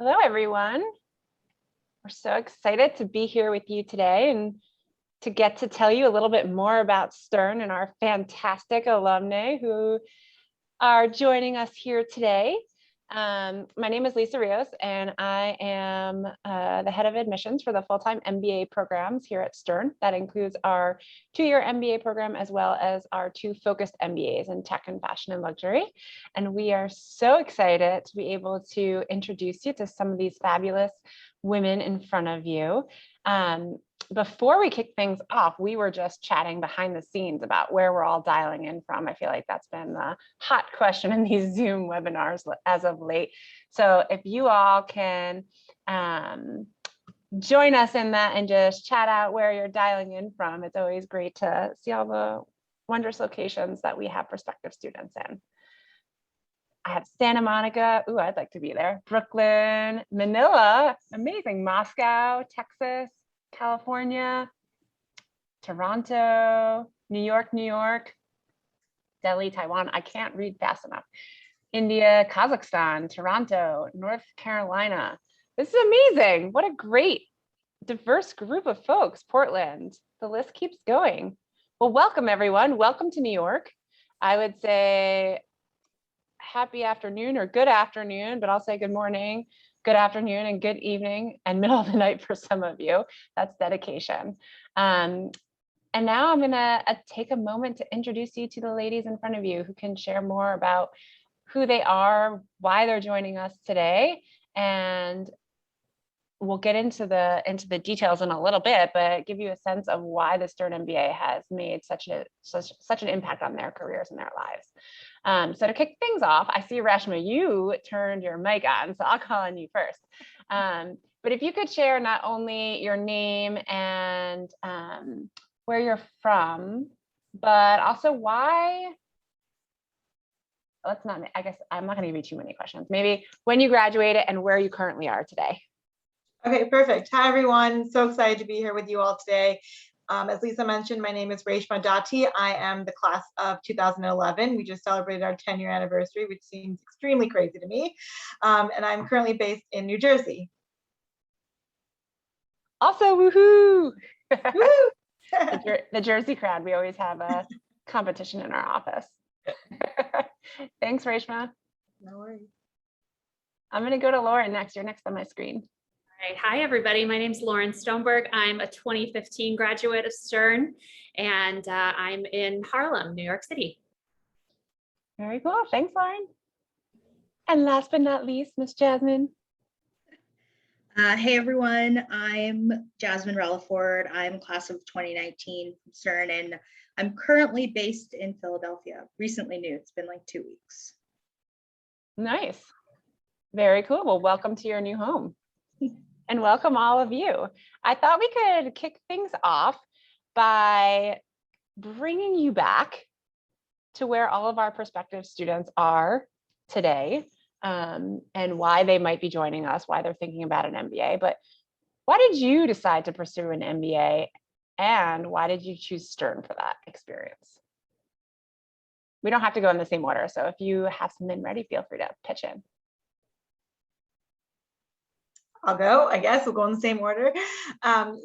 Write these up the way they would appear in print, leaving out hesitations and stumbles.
Hello, everyone. We're so excited to be here with you today and to get to tell you a little bit more about Stern and our fantastic alumni who are joining us here today. My name is Lisa Rios, and I am the head of admissions for the full-time MBA programs here at Stern. That includes our 2-year MBA program, as well as our 2 focused MBAs in tech and fashion and luxury. And we are so excited to be able to introduce you to some of these fabulous women in front of you. Before we kick things off, we were just chatting behind the scenes about where we're all dialing in from. I feel like that's been the hot question in these Zoom webinars as of late. So if you all can join us in that and just chat out where you're dialing in from, it's always great to see all the wondrous locations that we have prospective students in. I have Santa Monica. Ooh, I'd like to be there. Brooklyn, Manila, amazing. Moscow, Texas, California, Toronto, New York, Delhi, Taiwan. I can't read fast enough. India, Kazakhstan, Toronto, North Carolina. This is amazing. What a great, diverse group of folks. Portland. The list keeps going. Well, welcome everyone. Welcome to New York. I would say happy afternoon or good afternoon, but I'll say good morning, good afternoon, and good evening, and middle of the night for some of you. That's dedication. And now I'm gonna take a moment to introduce you to the ladies in front of you who can share more about who they are, why they're joining us today, and we'll get into the details in a little bit, but give you a sense of why the Stern MBA has made such an impact on their careers and their lives. So to kick things off, I see Rashma, you turned your mic on, so I'll call on you first. But if you could share not only your name and where you're from, but also why. Let's not. I guess I'm not going to give you too many questions. Maybe when you graduated and where you currently are today. Okay, perfect. Hi, everyone. So excited to be here with you all today. As Lisa mentioned, my name is Reshma Dati. I am the class of 2011. We just celebrated our 10-year anniversary, which seems extremely crazy to me. And I'm currently based in New Jersey. Also, woohoo! the Jersey crowd. We always have a competition in our office. Thanks, Reshma. No worries. I'm going to go to Lauren next. You're next on my screen. Right. Hi, everybody. My name is Lauren Stoneberg. I'm a 2015 graduate of Stern, and I'm in Harlem, New York City. Very cool. Thanks, Lauren. And last but not least, Miss Jasmine. Hey, everyone. I'm Jasmine Relaford. I'm class of 2019 from Stern, and I'm currently based in Philadelphia. Recently new. It's been like 2 weeks. Nice. Very cool. Well, welcome to your new home. And welcome all of you. I thought we could kick things off by bringing you back to where all of our prospective students are today, and why they might be joining us, why they're thinking about an MBA. But why did you decide to pursue an MBA, and why did you choose Stern for that experience? We don't have to go in the same order, so if you have something ready, feel free to pitch in. I'll go, I guess we'll go in the same order.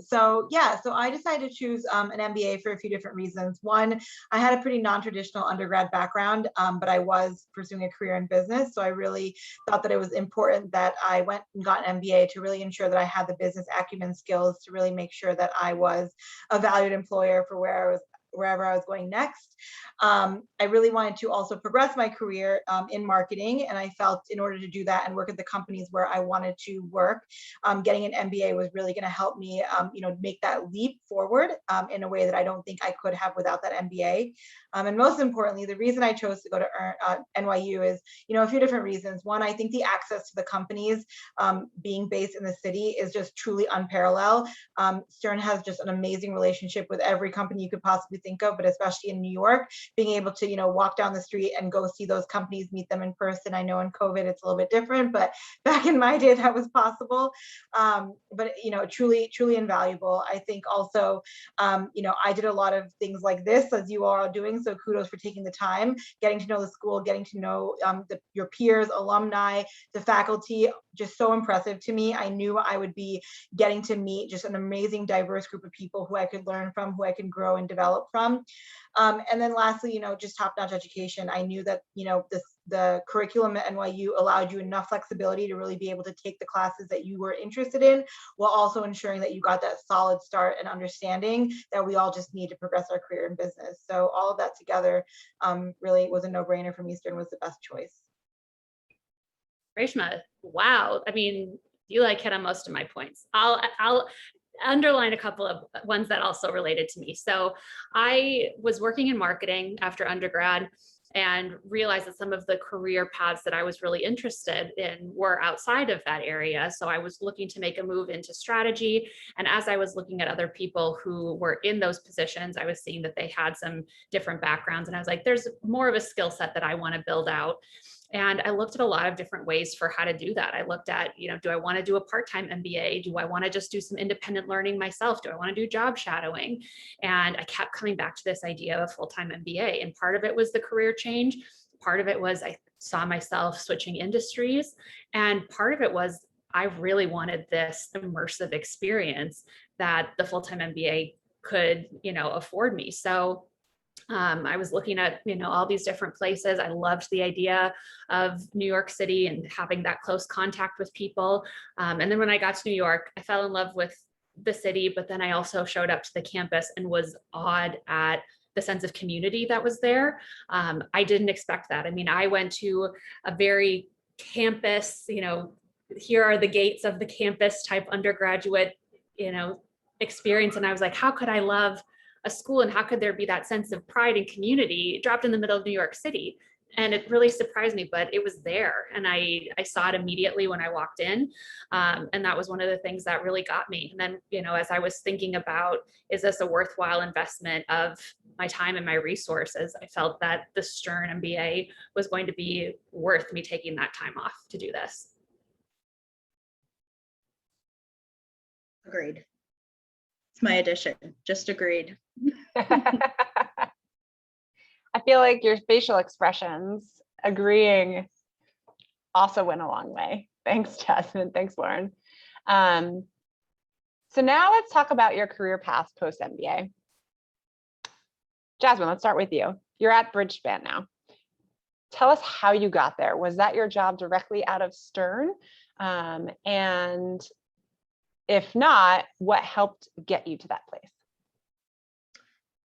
So I decided to choose an MBA for a few different reasons. One, I had a pretty non-traditional undergrad background, but I was pursuing a career in business. So I really thought that it was important that I went and got an MBA to really ensure that I had the business acumen skills to really make sure that I was a valued employer for wherever I was going next. I really wanted to also progress my career in marketing, and I felt in order to do that and work at the companies where I wanted to work, getting an MBA was really going to help me, make that leap forward in a way that I don't think I could have without that MBA. And most importantly, the reason I chose to go to NYU is, a few different reasons. One, I think the access to the companies being based in the city is just truly unparalleled. Stern has just an amazing relationship with every company you could possibly think think of, but especially in New York, being able to, walk down the street and go see those companies, meet them in person. I know in COVID it's a little bit different, but back in my day that was possible. But truly, truly invaluable. I think also, I did a lot of things like this as you are doing. So kudos for taking the time, getting to know the school, getting to know your peers, alumni, the faculty, just so impressive to me. I knew I would be getting to meet just an amazing, diverse group of people who I could learn from, who I could grow and develop from. And then lastly, just top-notch education. I knew that, the curriculum at NYU allowed you enough flexibility to really be able to take the classes that you were interested in, while also ensuring that you got that solid start and understanding that we all just need to progress our career in business. So all of that together really was a no-brainer for me. Stern was the best choice. Reshma, wow. I mean, you hit on most of my points. I'll underline a couple of ones that also related to me. So I was working in marketing after undergrad and realized that some of the career paths that I was really interested in were outside of that area. So I was looking to make a move into strategy. And as I was looking at other people who were in those positions, I was seeing that they had some different backgrounds. And I was like, there's more of a skill set that I want to build out. And I looked at a lot of different ways for how to do that. I looked at, do I want to do a part-time MBA? Do I want to just do some independent learning myself? Do I want to do job shadowing? And I kept coming back to this idea of a full-time MBA. And part of it was the career change. Part of it was I saw myself switching industries. And part of it was I really wanted this immersive experience that the full-time MBA could, afford me. So I was looking at, all these different places. I loved the idea of New York City and having that close contact with people. And then when I got to New York, I fell in love with the city, but then I also showed up to the campus and was awed at the sense of community that was there. I didn't expect that. I mean, I went to a very campus, here are the gates of the campus type undergraduate, experience. And I was like, how could I love a school and how could there be that sense of pride and community dropped in the middle of New York City? And it really surprised me, but it was there. And I saw it immediately when I walked in. And that was one of the things that really got me. And then, as I was thinking about, is this a worthwhile investment of my time and my resources? I felt that the Stern MBA was going to be worth me taking that time off to do this. Agreed. It's my addition. Just agreed. I feel like your facial expressions agreeing also went a long way. Thanks, Jasmine. Thanks, Lauren. So now let's talk about your career path post MBA. Jasmine, let's start with you. You're at Bridgespan now. Tell us how you got there. Was that your job directly out of Stern? And if not, what helped get you to that place?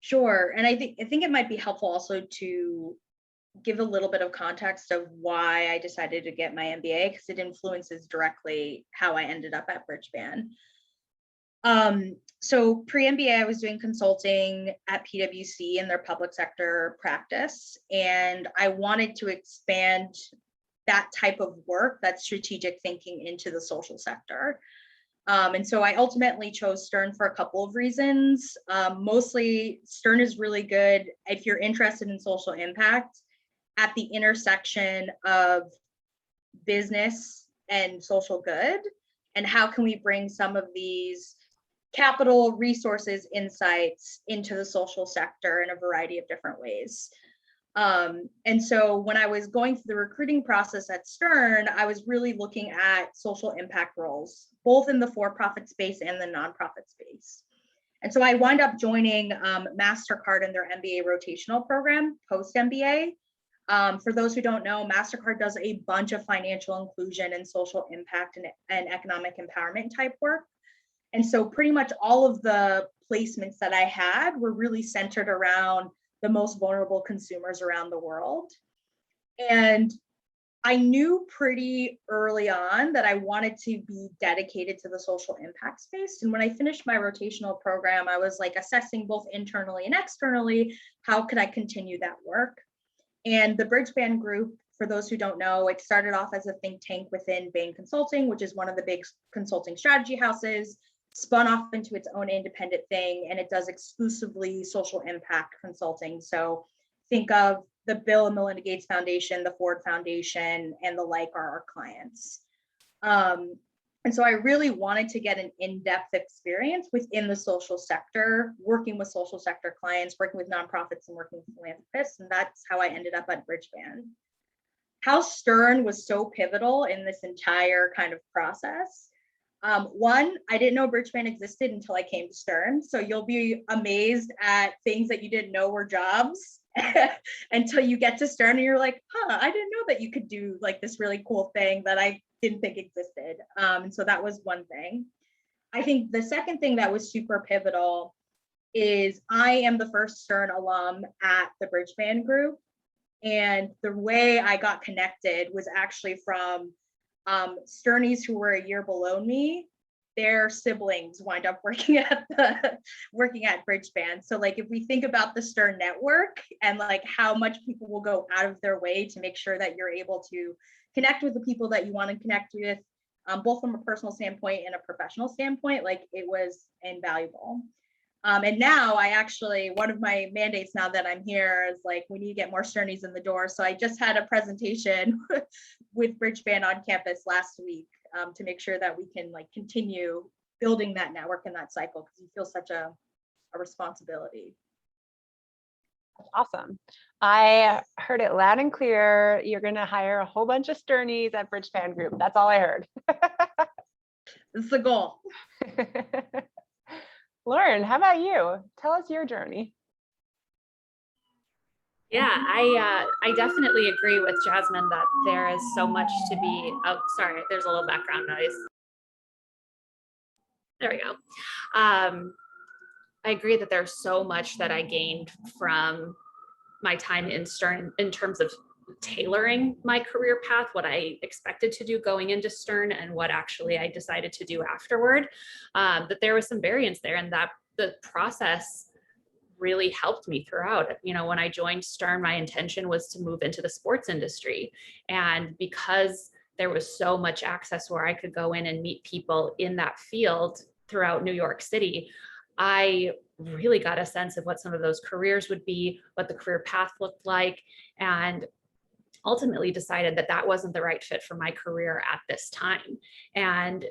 Sure. And I think it might be helpful also to give a little bit of context of why I decided to get my MBA, because it influences directly how I ended up at Bridgespan. So pre-MBA, I was doing consulting at PwC in their public sector practice, and I wanted to expand that type of work, that strategic thinking, into the social sector. And so I ultimately chose Stern for a couple of reasons. Mostly, Stern is really good if you're interested in social impact at the intersection of business and social good, and how can we bring some of these capital, resources, insights into the social sector in a variety of different ways. And so when I was going through the recruiting process at Stern, I was really looking at social impact roles, both in the for-profit space and the nonprofit space. And so I wound up joining MasterCard in their MBA rotational program post-MBA. For those who don't know, MasterCard does a bunch of financial inclusion and social impact and economic empowerment type work. And so pretty much all of the placements that I had were really centered around the most vulnerable consumers around the world. And I knew pretty early on that I wanted to be dedicated to the social impact space. And when I finished my rotational program, I was like assessing both internally and externally, how could I continue that work? And the Bridgespan Group, for those who don't know, it started off as a think tank within Bain Consulting, which is one of the big consulting strategy houses. spun off into its own independent thing, and it does exclusively social impact consulting. So think of the Bill and Melinda Gates Foundation, the Ford Foundation, and the like are our clients. And so I really wanted to get an in-depth experience within the social sector, working with social sector clients, working with nonprofits, and working with philanthropists. And that's how I ended up at Bridgeband. How Stern was so pivotal in this entire kind of process. One, I didn't know Bridgeband existed until I came to Stern. So you'll be amazed at things that you didn't know were jobs until you get to Stern and you're like, I didn't know that you could do like this really cool thing that I didn't think existed. And so that was one thing. I think the second thing that was super pivotal is I am the first Stern alum at the Bridgeband group. And the way I got connected was actually from Sternies who were a year below me. Their siblings wind up working at Bridgeband. So like if we think about the Stern network and like how much people will go out of their way to make sure that you're able to connect with the people that you want to connect with, both from a personal standpoint and a professional standpoint, like it was invaluable. And now one of my mandates now that I'm here is like, we need to get more Sternies in the door. So I just had a presentation with Bridgeband on campus last week to make sure that we can like continue building that network and that cycle, because you feel such a responsibility. That's awesome. I heard it loud and clear. You're going to hire a whole bunch of Sternies at Bridgeband Group. That's all I heard. It's the goal. Lauren, how about you? Tell us your journey. Yeah, I definitely agree with Jasmine that there is so much to be, oh, sorry, there's a little background noise. There we go. I agree that there's so much that I gained from my time in Stern in terms of tailoring my career path, what I expected to do going into Stern and what actually I decided to do afterward. That there was some variance there, and that the process really helped me throughout. You know, when I joined Stern, my intention was to move into the sports industry. And because there was so much access where I could go in and meet people in that field throughout New York City, I really got a sense of what some of those careers would be, what the career path looked like, and ultimately decided that that wasn't the right fit for my career at this time. And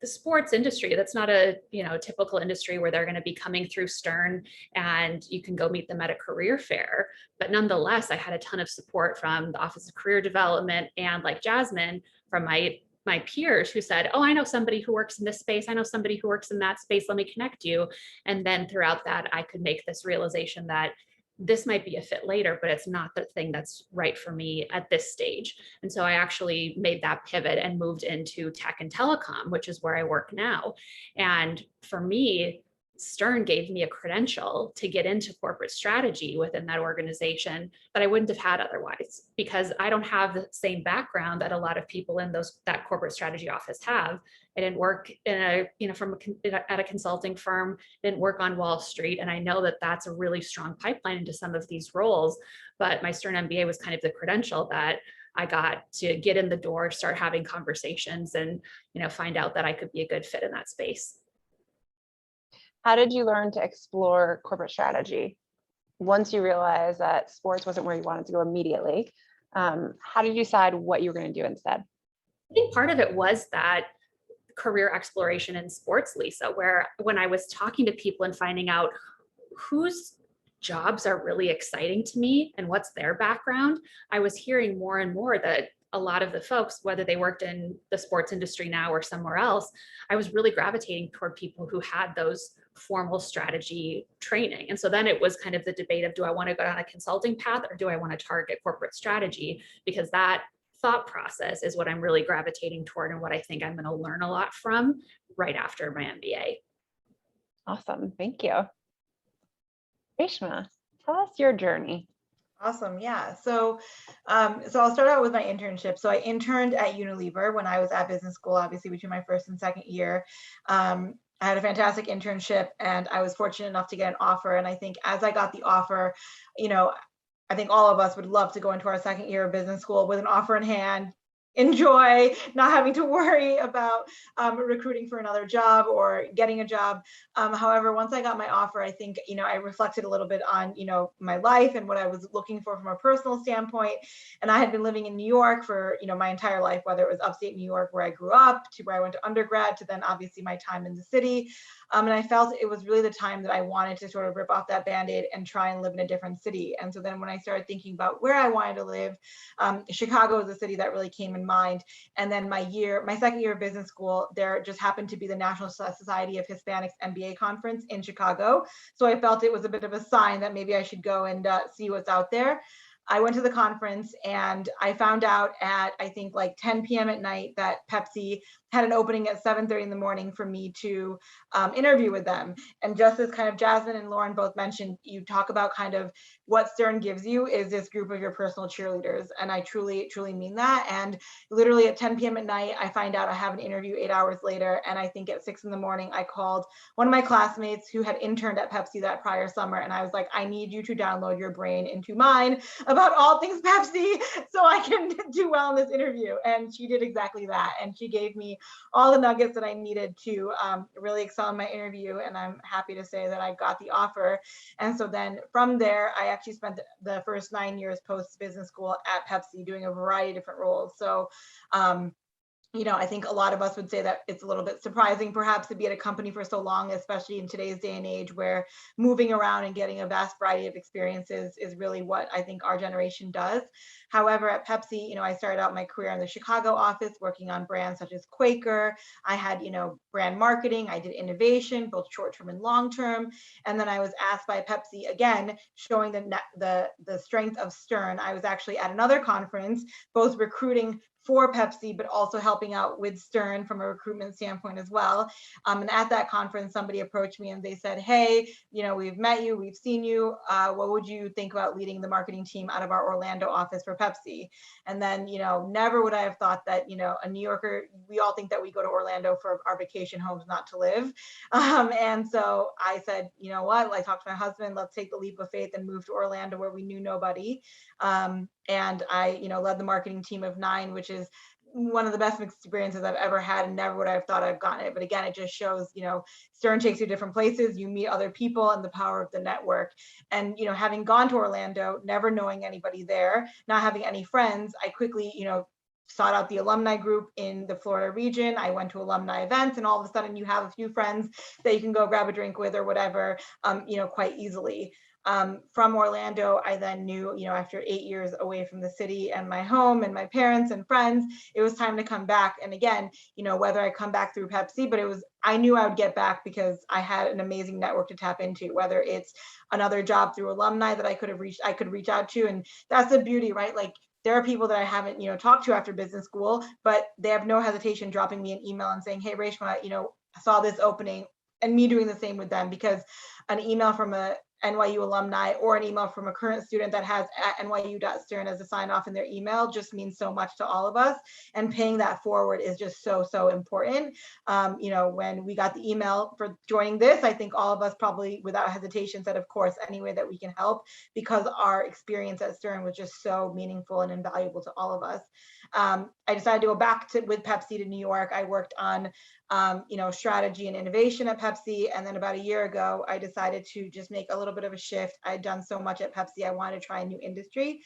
the sports industry, that's not a typical industry where they're going to be coming through Stern and you can go meet them at a career fair. But nonetheless, I had a ton of support from the Office of Career Development and, like Jasmine, from my peers who said, oh, I know somebody who works in this space. I know somebody who works in that space. Let me connect you. And then throughout that, I could make this realization that this might be a fit later, but it's not the thing that's right for me at this stage. And so I actually made that pivot and moved into tech and telecom, which is where I work now. And for me, Stern gave me a credential to get into corporate strategy within that organization that I wouldn't have had otherwise, because I don't have the same background that a lot of people in that corporate strategy office have. I didn't work in at a consulting firm, didn't work on Wall Street. And I know that that's a really strong pipeline into some of these roles, but my Stern MBA was kind of the credential that I got to get in the door, start having conversations, and find out that I could be a good fit in that space. How did you learn to explore corporate strategy once you realized that sports wasn't where you wanted to go immediately? How did you decide what you were going to do instead? I think part of it was that career exploration in sports, Lisa, where when I was talking to people and finding out whose jobs are really exciting to me and what's their background, I was hearing more and more that a lot of the folks, whether they worked in the sports industry now or somewhere else, I was really gravitating toward people who had those formal strategy training. And so then it was kind of the debate of, do I want to go down a consulting path or do I want to target corporate strategy? Because that thought process is what I'm really gravitating toward and what I think I'm going to learn a lot from right after my MBA. Awesome. Thank you. Reshma, tell us your journey. Awesome. Yeah. So I'll start out with my internship. So I interned at Unilever when I was at business school, obviously between my first and second year. I had a fantastic internship and I was fortunate enough to get an offer. And I think as I got the offer, I think all of us would love to go into our second year of business school with an offer in hand, enjoy not having to worry about recruiting for another job or getting a job. However, once I got my offer, I think, I reflected a little bit on, my life and what I was looking for from a personal standpoint. And I had been living in New York for, my entire life, whether it was upstate New York where I grew up, to where I went to undergrad, to then obviously my time in the city. And I felt it was really the time that I wanted to sort of rip off that Band-Aid and try and live in a different city. And so then when I started thinking about where I wanted to live, Chicago was a city that really came in mind. And then my second year of business school, there just happened to be the National Society of Hispanics MBA conference in Chicago. So I felt it was a bit of a sign that maybe I should go and see what's out there. I went to the conference and I found out at, I think, like 10 p.m. at night that Pepsi had an opening at 7:30 in the morning for me to interview with them. And just as kind of Jasmine and Lauren both mentioned, you talk about kind of what Stern gives you is this group of your personal cheerleaders. And I truly, truly mean that. And literally at 10 p.m. at night, I find out I have an interview 8 hours later. And I think at 6 in the morning, I called one of my classmates who had interned at Pepsi that prior summer. And I was like, I need you to download your brain into mine about all things Pepsi so I can do well in this interview. And she did exactly that. And she gave me all the nuggets that I needed to really excel in my interview. And I'm happy to say that I got the offer. And so then from there, I actually spent the first 9 years post business school at Pepsi doing a variety of different roles. So I think a lot of us would say that it's a little bit surprising perhaps to be at a company for so long, especially in today's day and age where moving around and getting a vast variety of experiences is really what I think our generation does. However, at Pepsi, I started out my career in the Chicago office working on brands such as Quaker. I had, brand marketing. I did innovation, both short-term and long-term. And then I was asked by Pepsi, again, showing the strength of Stern. I was actually at another conference, both recruiting for Pepsi, but also helping out with Stern from a recruitment standpoint as well. And at that conference, somebody approached me and they said, hey, we've met you, we've seen you. What would you think about leading the marketing team out of our Orlando office for Pepsi? And then, never would I have thought that, a New Yorker, we all think that we go to Orlando for our vacation homes, not to live. And so I said, you know what? I talked to my husband, let's take the leap of faith and move to Orlando where we knew nobody. And I, led the marketing team of 9, which is one of the best experiences I've ever had, and never would I have thought I've gotten it. But again, it just shows, Stern takes you to different places, you meet other people, and the power of the network. And, having gone to Orlando, never knowing anybody there, not having any friends, I quickly, sought out the alumni group in the Florida region. I went to alumni events, and all of a sudden you have a few friends that you can go grab a drink with or whatever, quite easily. From Orlando, I then knew, after 8 years away from the city and my home and my parents and friends, it was time to come back. And again, whether I come back through Pepsi, but I knew I would get back because I had an amazing network to tap into, whether it's another job through alumni that I could reach out to. And that's the beauty, right? Like, there are people that I haven't, talked to after business school, but they have no hesitation dropping me an email and saying, hey, Reshma, I saw this opening, and me doing the same with them, because an email from a NYU alumni or an email from a current student that has @nyu.stern as a sign off in their email just means so much to all of us. And paying that forward is just so important. When we got the email for joining this, I think all of us probably without hesitation said, of course, any way that we can help, because our experience at Stern was just so meaningful and invaluable to all of us. I decided to go back with Pepsi to New York. I worked on strategy and innovation at Pepsi. And then about a year ago, I decided to just make a little bit of a shift. I'd done so much at Pepsi, I wanted to try a new industry.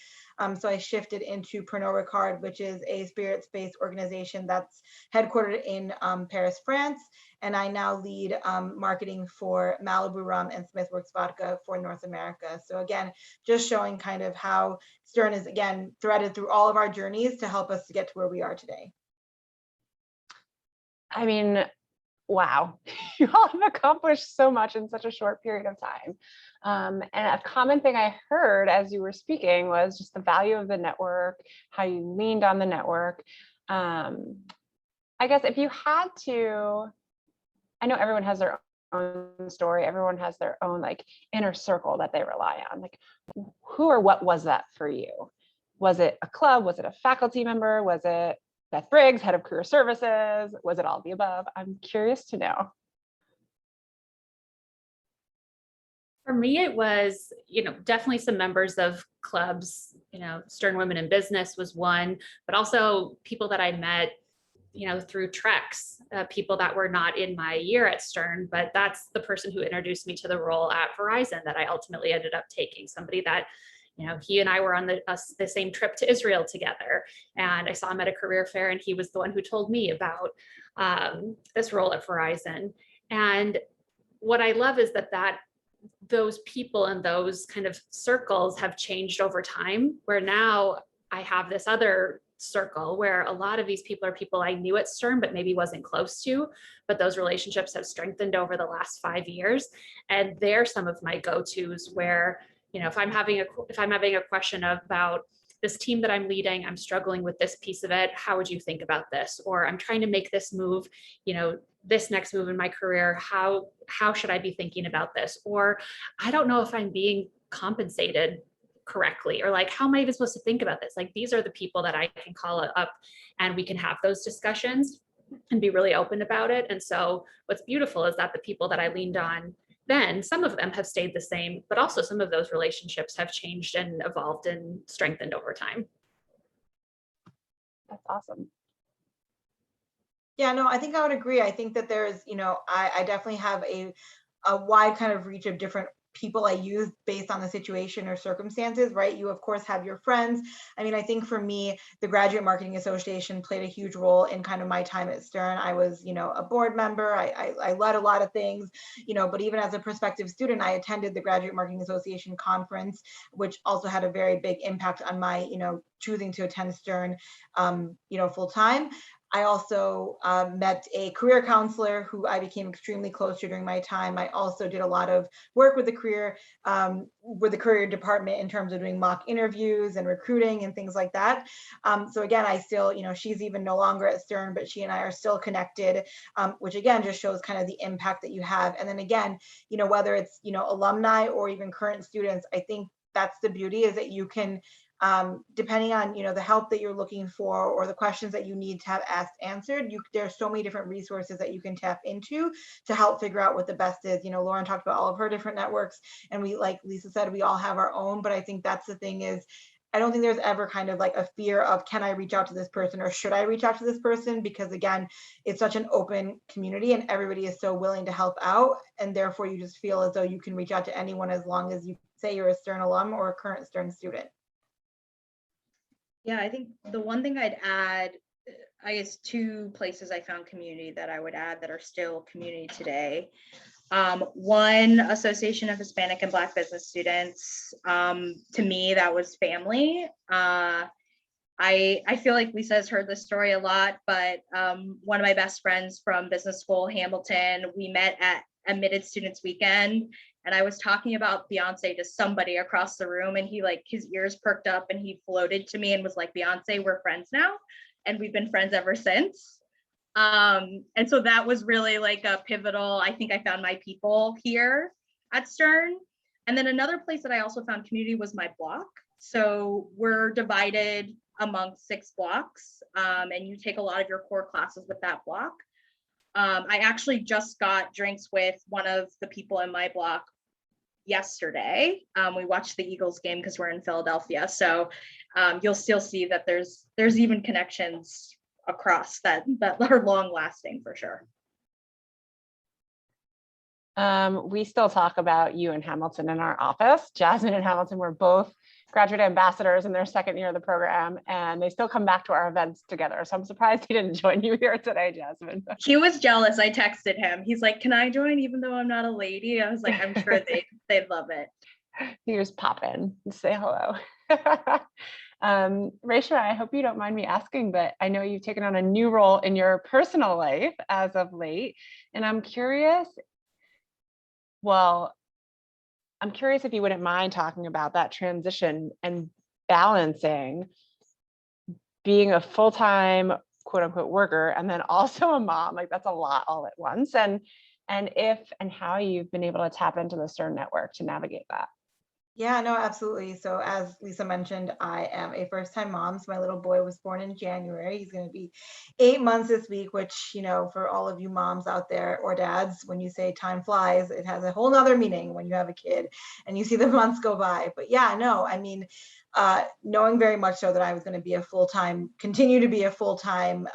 So I shifted into Pernod Ricard, which is a spirits-based organization that's headquartered in Paris, France. And I now lead marketing for Malibu Rum and Smithworks Vodka for North America. So again, just showing kind of how Stern is, again, threaded through all of our journeys to help us to get to where we are today. I mean, wow, you all have accomplished so much in such a short period of time. And a common thing I heard as you were speaking was just the value of the network, how you leaned on the network. I guess if you had to, I know everyone has their own story, everyone has their own like inner circle that they rely on. Like, who or what was that for you? Was it a club? Was it a faculty member? Was it Beth Briggs, head of career services? Was it all of the above? I'm curious to know. For me, it was, definitely some members of clubs, Stern Women in Business was one, but also people that I met, through treks, people that were not in my year at Stern, but that's the person who introduced me to the role at Verizon that I ultimately ended up taking. Somebody that, he and I were on the same trip to Israel together, and I saw him at a career fair, and he was the one who told me about this role at Verizon. And what I love is that those people and those kind of circles have changed over time, where now I have this other circle where a lot of these people are people I knew at Stern, but maybe wasn't close to, but those relationships have strengthened over the last 5 years. And they're some of my go-tos where, if I'm having a question about this team that I'm leading, I'm struggling with this piece of it, how would you think about this? Or I'm trying to make this move, this next move in my career, how should I be thinking about this? Or I don't know if I'm being compensated correctly, or like, how am I even supposed to think about this? Like, these are the people that I can call up and we can have those discussions and be really open about it. And so what's beautiful is that the people that I leaned on then, some of them have stayed the same, but also some of those relationships have changed and evolved and strengthened over time. That's awesome. Yeah, no, I think I would agree. I think that there's, I definitely have a wide kind of reach of different people I use based on the situation or circumstances, right? You of course have your friends. I mean, I think for me, the Graduate Marketing Association played a huge role in kind of my time at Stern. I was, a board member. I led a lot of things, but even as a prospective student, I attended the Graduate Marketing Association conference, which also had a very big impact on my, choosing to attend Stern, full time. I also met a career counselor who I became extremely close to during my time. I also did a lot of work with the career department in terms of doing mock interviews and recruiting and things like that. So again, I still, she's even no longer at Stern, but she and I are still connected, which again, just shows kind of the impact that you have. And then again, whether it's, alumni or even current students, I think that's the beauty, is that you can, depending on the help that you're looking for or the questions that you need to have answered, there's so many different resources that you can tap into to help figure out what the best is. Lauren talked about all of her different networks, and we, like Lisa said, we all have our own, but I think that's the thing, is I don't think there's ever kind of like a fear of, can I reach out to this person or should I reach out to this person? Because again, it's such an open community and everybody is so willing to help out, and therefore you just feel as though you can reach out to anyone as long as you say you're a Stern alum or a current Stern student. Yeah, I think the one thing I'd add, I guess 2 places I found community that I would add that are still community today. One, Association of Hispanic and Black Business Students. To me, that was family. I feel like Lisa has heard this story a lot, but one of my best friends from business school, Hamilton, we met at Admitted Students Weekend, and I was talking about Beyonce to somebody across the room, and he, like, his ears perked up and he floated to me and was like, Beyonce, we're friends now. And we've been friends ever since. And so that was really like a pivotal, I think I found my people here at Stern. And then another place that I also found community was my block. So we're divided amongst 6 blocks, and you take a lot of your core classes with that block. I actually just got drinks with one of the people in my block yesterday. We watched the Eagles game because we're in Philadelphia. So you'll still see that there's even connections across that are long lasting for sure. We still talk about you and Hamilton in our office. Jasmine and Hamilton were both graduate ambassadors in their 2nd year of the program, and they still come back to our events together. So I'm surprised he didn't join you here today, Jasmine. He was jealous. I texted him. He's like, can I join even though I'm not a lady? I was like, I'm sure they'd love it. You just pop in and say hello. Raisha, I hope you don't mind me asking, but I know you've taken on a new role in your personal life as of late, and I'm curious if you wouldn't mind talking about that transition and balancing being a full-time quote unquote worker and then also a mom. Like, that's a lot all at once. And if and how you've been able to tap into the Stern network to navigate that. Yeah, no, absolutely. So as Lisa mentioned, I am a first-time mom. So my little boy was born in January. He's going to be 8 months this week, which, for all of you moms out there or dads, when you say time flies, it has a whole nother meaning when you have a kid and you see the months go by. But yeah, no, I mean, knowing very much so that I was going to be continue to be a full-time,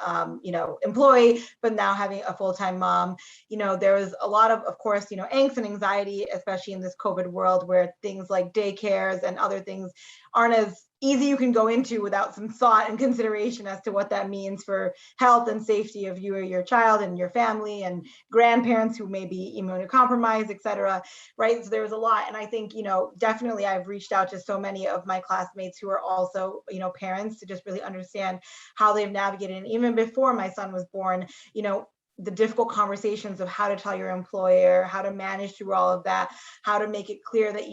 employee, but now having a full-time mom, there was a lot of course, angst and anxiety, especially in this COVID world where things like daycares and other things aren't as easy you can go into without some thought and consideration as to what that means for health and safety of you or your child and your family and grandparents who may be immunocompromised, et cetera, right? So there was a lot. And I think, definitely I've reached out to so many of my classmates who are also, parents to just really understand how they've navigated. And even before my son was born, the difficult conversations of how to tell your employer, how to manage through all of that, how to make it clear that,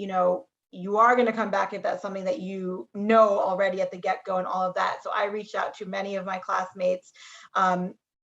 you are going to come back if that's something that you know already at the get-go and all of that. So I reached out to many of my classmates,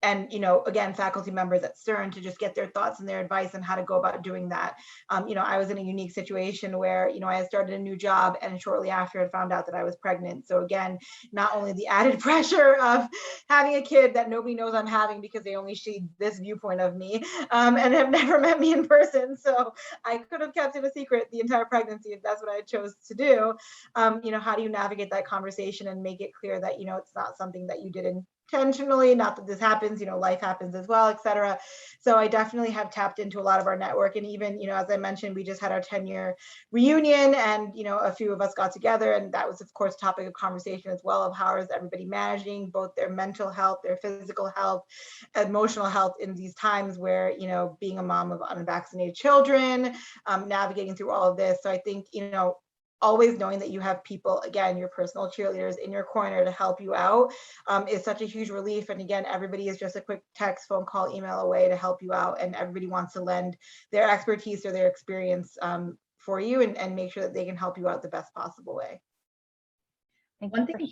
and, again, faculty members at Stern to just get their thoughts and their advice on how to go about doing that. I was in a unique situation where, I had started a new job and shortly after I found out that I was pregnant. So again, not only the added pressure of having a kid that nobody knows I'm having because they only see this viewpoint of me, and have never met me in person. So I could have kept it a secret the entire pregnancy if that's what I chose to do. How do you navigate that conversation and make it clear that, it's not something that you did intentionally, not that this happens, life happens as well, et cetera. So I definitely have tapped into a lot of our network. And even, as I mentioned, we just had our 10-year reunion and, a few of us got together. And that was, of course, a topic of conversation as well of how is everybody managing both their mental health, their physical health, emotional health in these times where, being a mom of unvaccinated children, navigating through all of this. So I think, always knowing that you have people, again, your personal cheerleaders in your corner to help you out is such a huge relief. And again, everybody is just a quick text, phone call, email away to help you out. And everybody wants to lend their expertise or their experience for you and make sure that they can help you out the best possible way. One thing,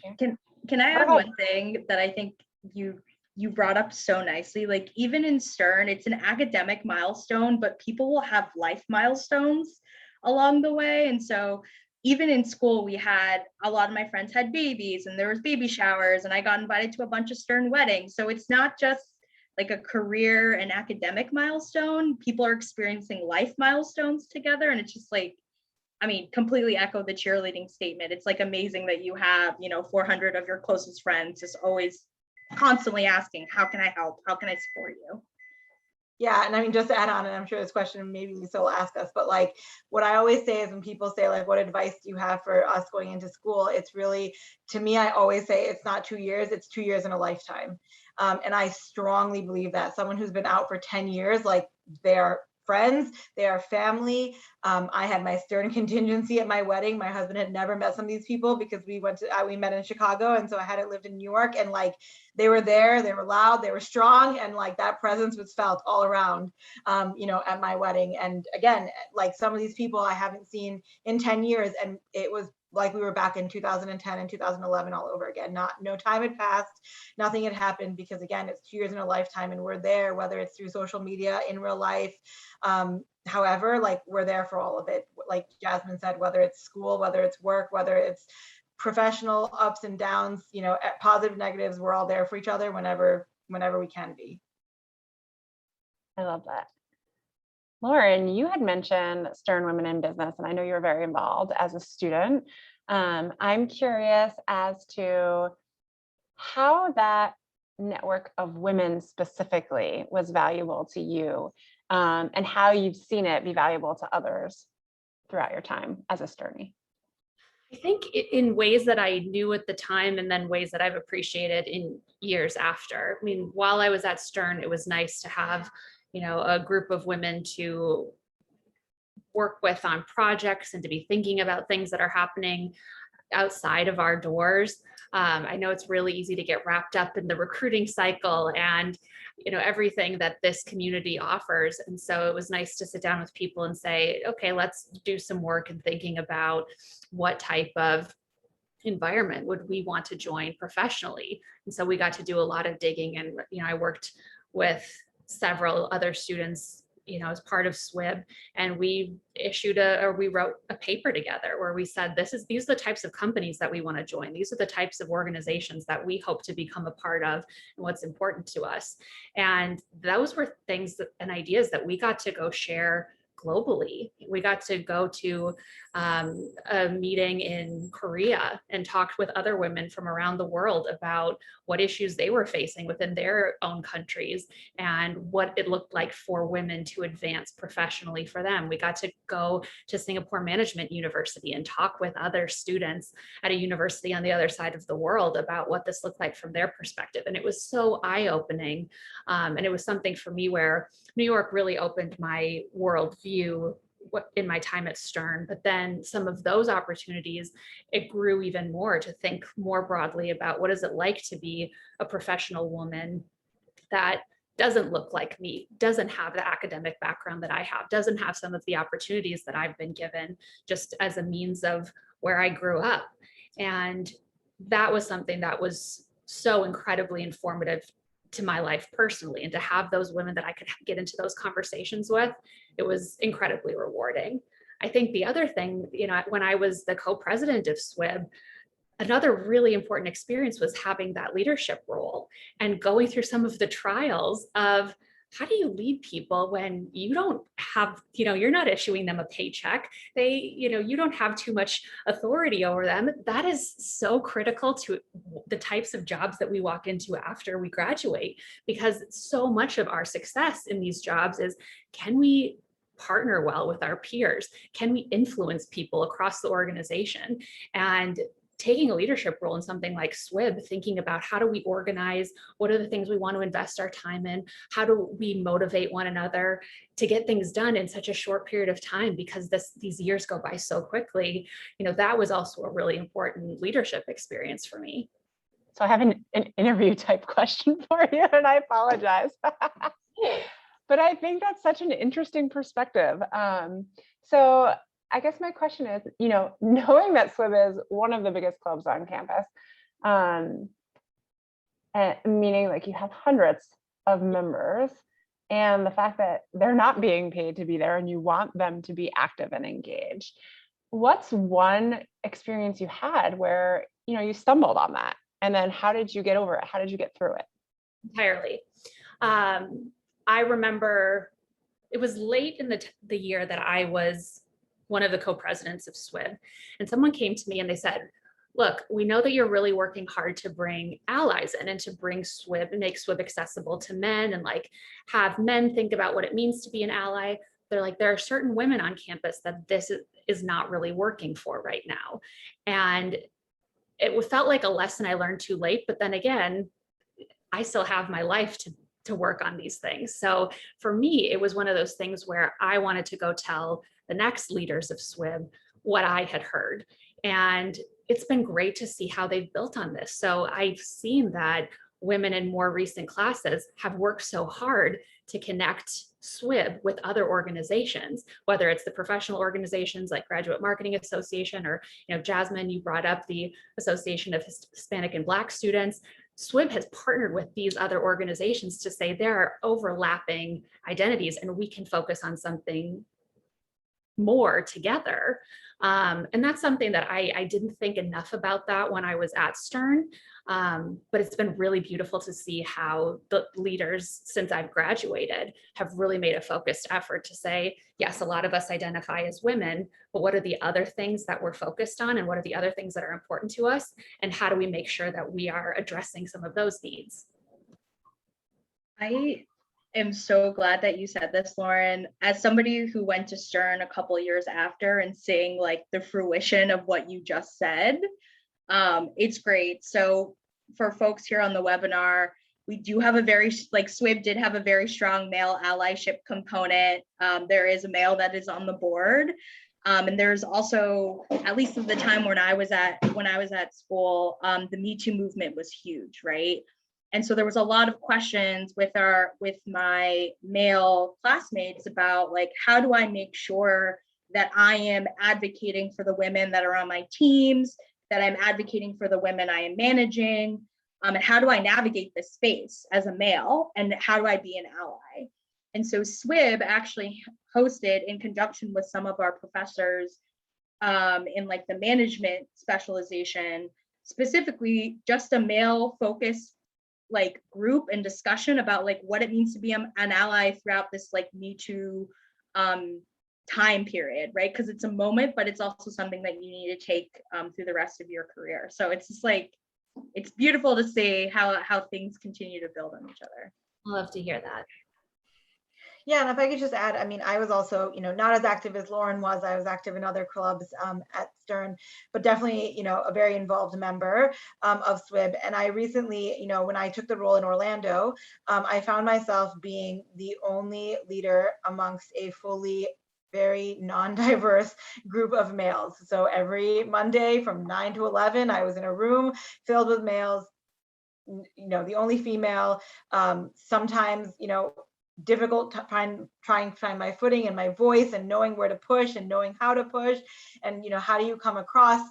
can I add one thing that I think you brought up so nicely? Like even in Stern, it's an academic milestone, but people will have life milestones along the way. And so even in school, we had a lot of my friends had babies and there was baby showers and I got invited to a bunch of Stern weddings. So it's not just like a career and academic milestone. People are experiencing life milestones together. And it's just like, completely echo the cheerleading statement. It's like amazing that you have, 400 of your closest friends just always constantly asking, how can I help? How can I support you? Yeah, and just to add on, and I'm sure this question maybe Lisa will ask us, but like what I always say is when people say like, what advice do you have for us going into school? It's really, to me, I always say it's not 2 years, it's 2 years in a lifetime. And I strongly believe that someone who's been out for 10 years, like they're friends, they are family. I had my Stern contingency at my wedding. My husband had never met some of these people because we met in Chicago. And so I hadn't lived in New York, and like, they were there, they were loud, they were strong. And like that presence was felt all around, at my wedding. And again, like some of these people I haven't seen in 10 years. And it was like we were back in 2010 and 2011 all over again. No time had passed, nothing had happened, because again, it's 2 years in a lifetime and we're there, whether it's through social media, in real life. However, like we're there for all of it. Like Jasmine said, whether it's school, whether it's work, whether it's professional ups and downs, positive, negatives, we're all there for each other whenever we can be. I love that. Lauren, you had mentioned Stern Women in Business, and I know you were very involved as a student. I'm curious as to how that network of women specifically was valuable to you, and how you've seen it be valuable to others throughout your time as a Sternie. I think in ways that I knew at the time, and then ways that I've appreciated in years after. While I was at Stern, it was nice to have, a group of women to work with on projects and to be thinking about things that are happening outside of our doors. I know it's really easy to get wrapped up in the recruiting cycle and everything that this community offers. And so it was nice to sit down with people and say, okay, let's do some work and thinking about what type of environment would we want to join professionally. And so we got to do a lot of digging, and I worked with several other students as part of SWIB, and we wrote a paper together where we said, these are the types of companies that we want to join. These are the types of organizations that we hope to become a part of and what's important to us. And those were things and ideas that we got to go share globally. We got to go to a meeting in Korea and talked with other women from around the world about what issues they were facing within their own countries and what it looked like for women to advance professionally for them. We got to go to Singapore Management University and talk with other students at a university on the other side of the world about what this looked like from their perspective. And it was so eye-opening. And it was something for me where New York really opened my worldview in my time at Stern, but then some of those opportunities, it grew even more to think more broadly about what is it like to be a professional woman that doesn't look like me, doesn't have the academic background that I have, doesn't have some of the opportunities that I've been given just as a means of where I grew up. And that was something that was so incredibly informative to my life personally, and to have those women that I could get into those conversations with, it was incredibly rewarding. I think the other thing, when I was the co-president of SWIB, another really important experience was having that leadership role and going through some of the trials of how do you lead people when you don't have, you're not issuing them a paycheck. You don't have too much authority over them. That is so critical to the types of jobs that we walk into after we graduate, because so much of our success in these jobs is, can we partner well with our peers? Can we influence people across the organization? And taking a leadership role in something like SWIB, thinking about how do we organize, what are the things we want to invest our time in, how do we motivate one another to get things done in such a short period of time, because these years go by so quickly. That was also a really important leadership experience for me. So I have an interview type question for you, and I apologize. But I think that's such an interesting perspective. So I guess my question is, knowing that SWIB is one of the biggest clubs on campus, meaning like you have hundreds of members, and the fact that they're not being paid to be there and you want them to be active and engaged, what's one experience you had where, you stumbled on that? And then how did you get over it? How did you get through it? Entirely. I remember it was late in the year that I was one of the co-presidents of SWIB, and someone came to me and they said, look, we know that you're really working hard to bring allies in and to bring SWIB and make SWIB accessible to men and have men think about what it means to be an ally. They're like, there are certain women on campus that this is not really working for right now. And it felt like a lesson I learned too late, but then again, I still have my life to work on these things. So for me, it was one of those things where I wanted to go tell the next leaders of SWIB what I had heard. And it's been great to see how they've built on this. So I've seen that women in more recent classes have worked so hard to connect SWIB with other organizations, whether it's the professional organizations like Graduate Marketing Association, or, Jasmine, you brought up the Association of Hispanic and Black Students. SWIB has partnered with these other organizations to say there are overlapping identities and we can focus on something more together. And that's something that I didn't think enough about that when I was at Stern. But it's been really beautiful to see how the leaders since I've graduated have really made a focused effort to say, yes, a lot of us identify as women, but what are the other things that we're focused on? And what are the other things that are important to us? And how do we make sure that we are addressing some of those needs? I am so glad that you said this, Lauren. As somebody who went to Stern a couple of years after and seeing the fruition of what you just said, it's great. So for folks here on the webinar, we do have SWIB did have a very strong male allyship component. There is a male that is on the board. And there's also, at least at the time when I was at school, the Me Too movement was huge, right? And so there was a lot of questions with my male classmates about how do I make sure that I am advocating for the women that are on my teams, that I'm advocating for the women I am managing, and how do I navigate this space as a male, and how do I be an ally? And so SWIB actually hosted, in conjunction with some of our professors in like the management specialization, specifically just a male focused like group and discussion about like what it means to be an ally throughout this like Me Too time period, right? Because it's a moment, but it's also something that you need to take through the rest of your career. So it's just like, it's beautiful to see how things continue to build on each other. I love to hear that. Yeah, and if I could just add, I mean, I was also, not as active as Lauren was. I was active in other clubs at Stern, but definitely, a very involved member of SWIB. And I recently, when I took the role in Orlando, I found myself being the only leader amongst a fully very non-diverse group of males. So every Monday from 9 to 11, I was in a room filled with males, the only female, sometimes, difficult trying to find my footing and my voice and knowing where to push and knowing how to push. And, how do you come across,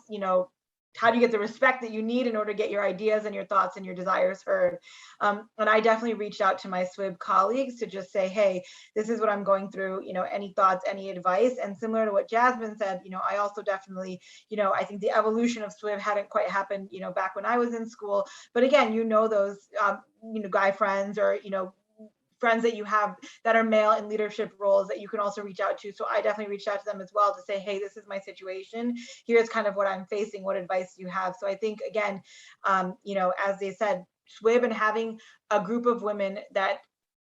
how do you get the respect that you need in order to get your ideas and your thoughts and your desires heard? And I definitely reached out to my SWIB colleagues to just say, hey, this is what I'm going through, any thoughts, any advice? And similar to what Jasmine said, I also definitely, I think the evolution of SWIB hadn't quite happened, back when I was in school. But again, those, guy friends or, friends that you have that are male in leadership roles that you can also reach out to. So I definitely reached out to them as well to say, hey, this is my situation. Here's kind of what I'm facing. What advice do you have? So I think, again, as they said, SWIB and having a group of women that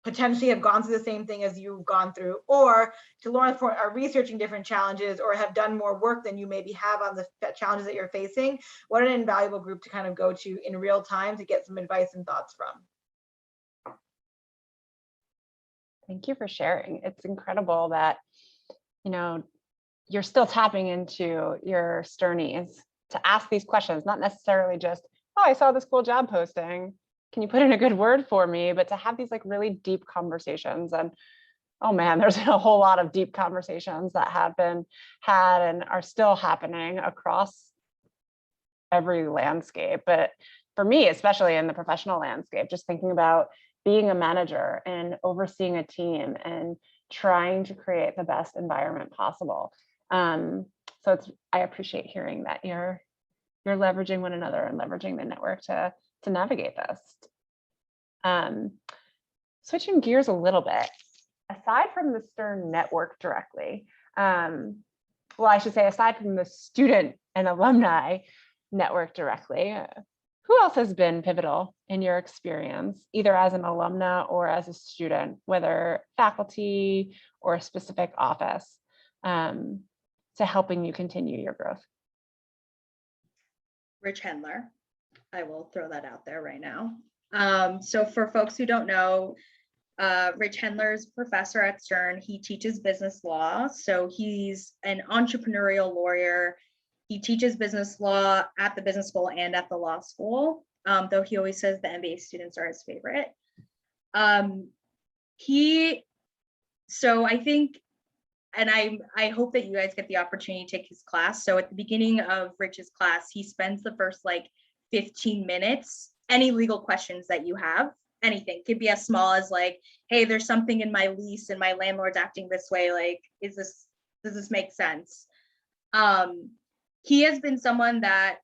potentially have gone through the same thing as you've gone through, or to Lauren's point, are researching different challenges or have done more work than you maybe have on the challenges that you're facing. What an invaluable group to kind of go to in real time to get some advice and thoughts from. Thank you for sharing. It's incredible that, you're still tapping into your Sternies to ask these questions, not necessarily just, oh, I saw this cool job posting. Can you put in a good word for me? But to have these like really deep conversations. And oh man, there's a whole lot of deep conversations that have been had and are still happening across every landscape. But for me, especially in the professional landscape, just thinking about being a manager and overseeing a team and trying to create the best environment possible. So I appreciate hearing that you're leveraging one another and leveraging the network to navigate this. Switching gears a little bit, aside from the Stern network directly, well, I should say aside from the student and alumni network directly, who else has been pivotal in your experience, either as an alumna or as a student, whether faculty or a specific office, to helping you continue your growth? Rich Hendler. I will throw that out there right now. So for folks who don't know, Rich Hendler is a professor at Stern. He teaches business law. So he's an entrepreneurial lawyer. He teaches business law at the business school and at the law school, though he always says the MBA students are his favorite. So I think, and I hope that you guys get the opportunity to take his class. So at the beginning of Rich's class, he spends the first like 15 minutes, any legal questions that you have, anything, could be as small as like, hey, there's something in my lease and my landlord's acting this way. Like, does this make sense? He has been someone that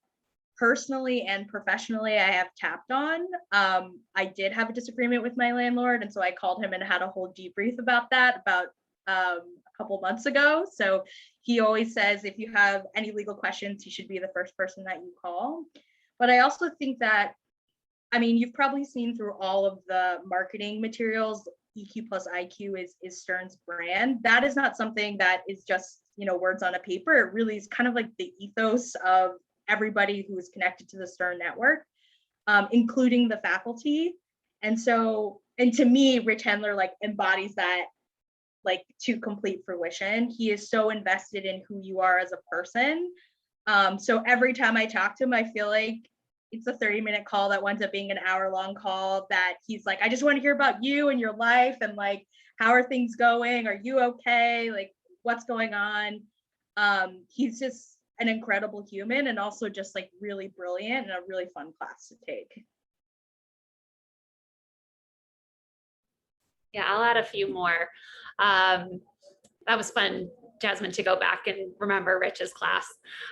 personally and professionally I have tapped on. I did have a disagreement with my landlord, and so I called him and had a whole debrief about that about a couple months ago. So he always says if you have any legal questions, he should be the first person that you call. But I also think that, I mean, you've probably seen through all of the marketing materials, EQ plus IQ is Stern's brand. That is not something that is just, words on a paper. It really is kind of like the ethos of everybody who is connected to the Stern network, including the faculty. And to me, Rich Hendler like embodies that like to complete fruition. He is so invested in who you are as a person. So every time I talk to him, I feel like it's a 30-minute call that winds up being an hour-long call that he's like, I just want to hear about you and your life and like, how are things going? Are you okay? Like, what's going on? He's just an incredible human and also just like really brilliant and a really fun class to take. Yeah, I'll add a few more. That was fun, Jasmine, to go back and remember Rich's class.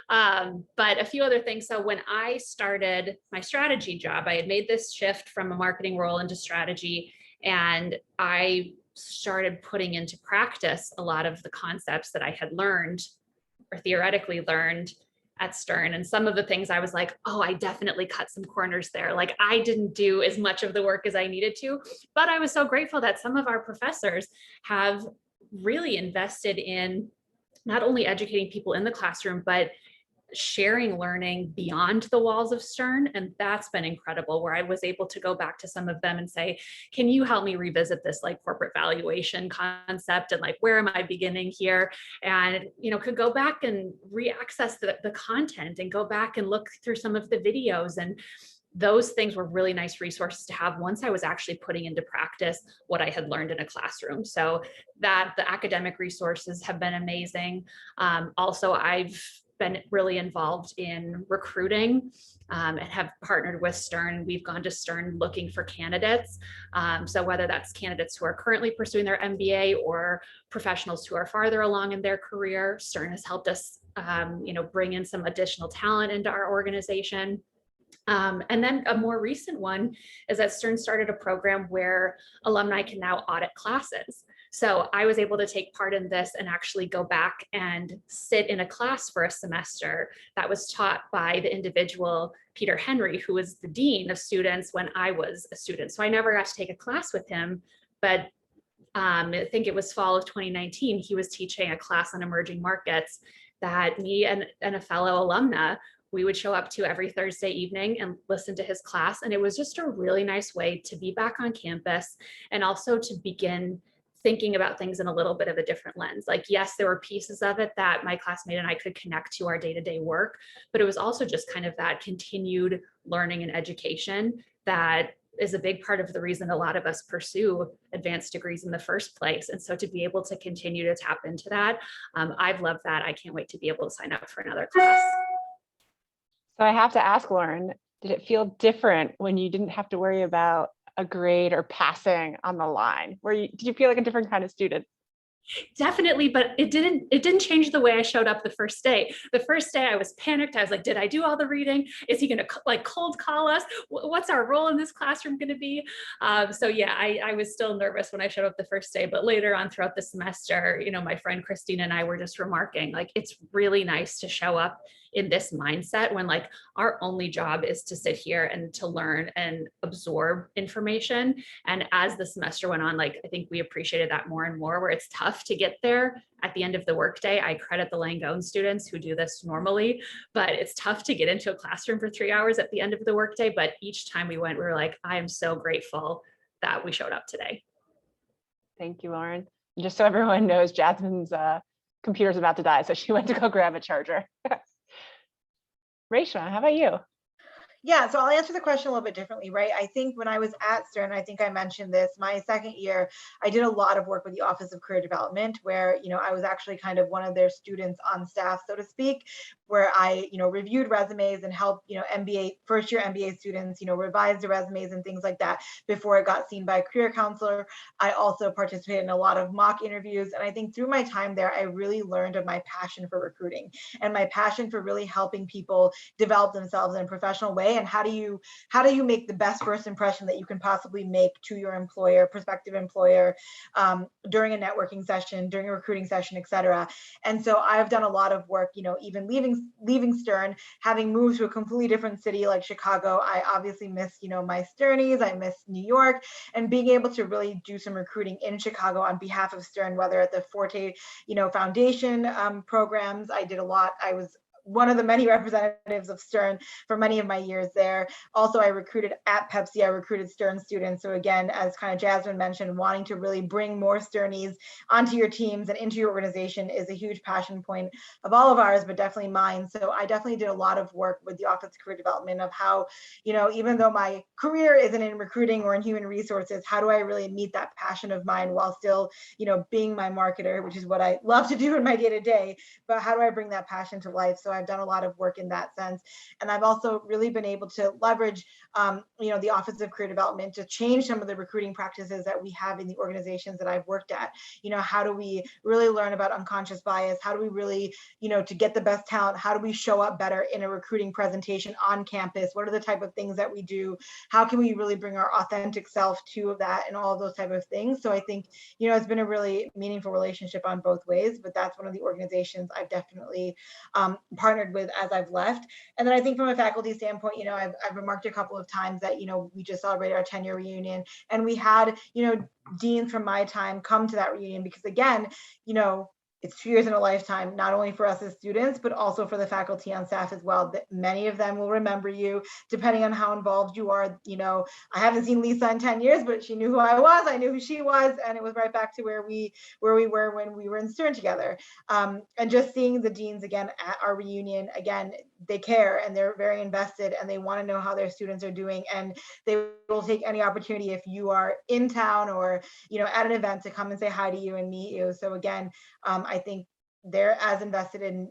But a few other things. So when I started my strategy job, I had made this shift from a marketing role into strategy, and I started putting into practice a lot of the concepts that I had learned or theoretically learned at Stern. And some of the things I was like, oh, I definitely cut some corners there. Like I didn't do as much of the work as I needed to, but I was so grateful that some of our professors have really invested in not only educating people in the classroom, but sharing learning beyond the walls of Stern. And that's been incredible, where I was able to go back to some of them and say, can you help me revisit this like corporate valuation concept, and like, where am I beginning here? And, you know, could go back and re-access the content and go back and look through some of the videos. And those things were really nice resources to have once I was actually putting into practice what I had learned in a classroom. So that the academic resources have been amazing. Also, I've been really involved in recruiting and have partnered with Stern. We've gone to Stern looking for candidates. So whether that's candidates who are currently pursuing their MBA or professionals who are farther along in their career, Stern has helped us bring in some additional talent into our organization. And then a more recent one is that Stern started a program where alumni can now audit classes. So I was able to take part in this and actually go back and sit in a class for a semester that was taught by the individual, Peter Henry, who was the dean of students when I was a student. So I never got to take a class with him, but I think it was fall of 2019, he was teaching a class on emerging markets that me and a fellow alumna, we would show up to every Thursday evening and listen to his class. And it was just a really nice way to be back on campus and also to begin thinking about things in a little bit of a different lens. Like, yes, there were pieces of it that my classmate and I could connect to our day-to-day work, but it was also just kind of that continued learning and education that is a big part of the reason a lot of us pursue advanced degrees in the first place. And so to be able to continue to tap into that, I've loved that. I can't wait to be able to sign up for another class. So I have to ask, Lauren, did it feel different when you didn't have to worry about a grade or passing on the line? Did you feel like a different kind of student? Definitely, but it didn't change the way I showed up the first day. The first day I was panicked. I was like, did I do all the reading? Is he going to like cold call us? What's our role in this classroom going to be? So yeah, I was still nervous when I showed up the first day, but later on throughout the semester, my friend Christine and I were just remarking, like, it's really nice to show up in this mindset when like our only job is to sit here and to learn and absorb information. And as the semester went on, like, I think we appreciated that more and more, where it's tough to get there at the end of the workday. I credit the Langone students who do this normally, but it's tough to get into a classroom for 3 hours at the end of the workday. But each time we went, we were like, I am so grateful that we showed up today. Thank you, Lauren. And just so everyone knows, Jasmine's computer's about to die, so she went to go grab a charger. Reshma, how about you? Yeah, so I'll answer the question a little bit differently, right? I think when I was at Stern, I think I mentioned this, my second year, I did a lot of work with the Office of Career Development, where, I was actually kind of one of their students on staff, so to speak, where I, reviewed resumes and helped, first year MBA students, revise the resumes and things like that before it got seen by a career counselor. I also participated in a lot of mock interviews. And I think through my time there, I really learned of my passion for recruiting and my passion for really helping people develop themselves in a professional way. And how do you make the best first impression that you can possibly make to your employer, prospective employer, during a networking session, during a recruiting session, et cetera. And so I've done a lot of work, even leaving Stern, having moved to a completely different city like Chicago. I obviously miss, my Sternies, I miss New York, and being able to really do some recruiting in Chicago on behalf of Stern, whether at the Forte, Foundation programs. I did a lot. I was one of the many representatives of Stern for many of my years there. Also, I recruited at Pepsi, I recruited Stern students. So again, as kind of Jasmine mentioned, wanting to really bring more Sternies onto your teams and into your organization is a huge passion point of all of ours, but definitely mine. So I definitely did a lot of work with the Office of Career Development of how, even though my career isn't in recruiting or in human resources, how do I really meet that passion of mine while still, being my marketer, which is what I love to do in my day-to-day, but how do I bring that passion to life? So I've done a lot of work in that sense. And I've also really been able to leverage, the Office of Career Development to change some of the recruiting practices that we have in the organizations that I've worked at. How do we really learn about unconscious bias? How do we really, to get the best talent, how do we show up better in a recruiting presentation on campus? What are the type of things that we do? How can we really bring our authentic self to that and all of those type of things? So I think, it's been a really meaningful relationship on both ways, but that's one of the organizations I've definitely partnered with as I've left. And then I think from a faculty standpoint, I've remarked a couple of times that, we just celebrated our 10-year reunion, and we had, deans from my time come to that reunion, because again, it's 2 years in a lifetime, not only for us as students, but also for the faculty on staff as well. That many of them will remember you, depending on how involved you are. I haven't seen Lisa in 10 years, but she knew who I was. I knew who she was, and it was right back to where we were when we were in Stern together. And just seeing the deans again at our reunion, again, they care and they're very invested, and they want to know how their students are doing, and they will take any opportunity if you are in town or at an event to come and say hi to you and meet you. So again, I think they're as invested in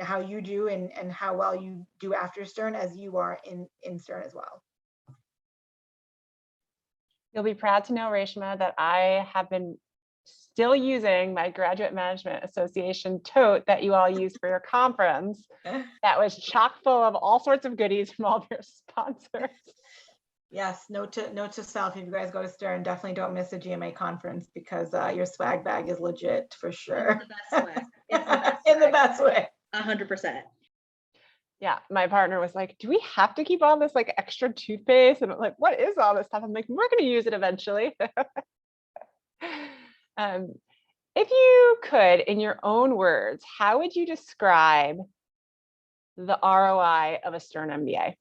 how you do and how well you do after Stern as you are in Stern as well. You'll be proud to know, Reshma, that I have been still using my Graduate Management Association tote that you all used for your conference. That was chock full of all sorts of goodies from all of your sponsors. Yes, note to self, if you guys go to Stern, definitely don't miss a GMA conference, because your swag bag is legit for sure. In the best way. 100%. Yeah, my partner was like, do we have to keep all this like extra toothpaste? And I'm like, what is all this stuff? I'm like, we're going to use it eventually. If you could, in your own words, how would you describe the ROI of a Stern MBA?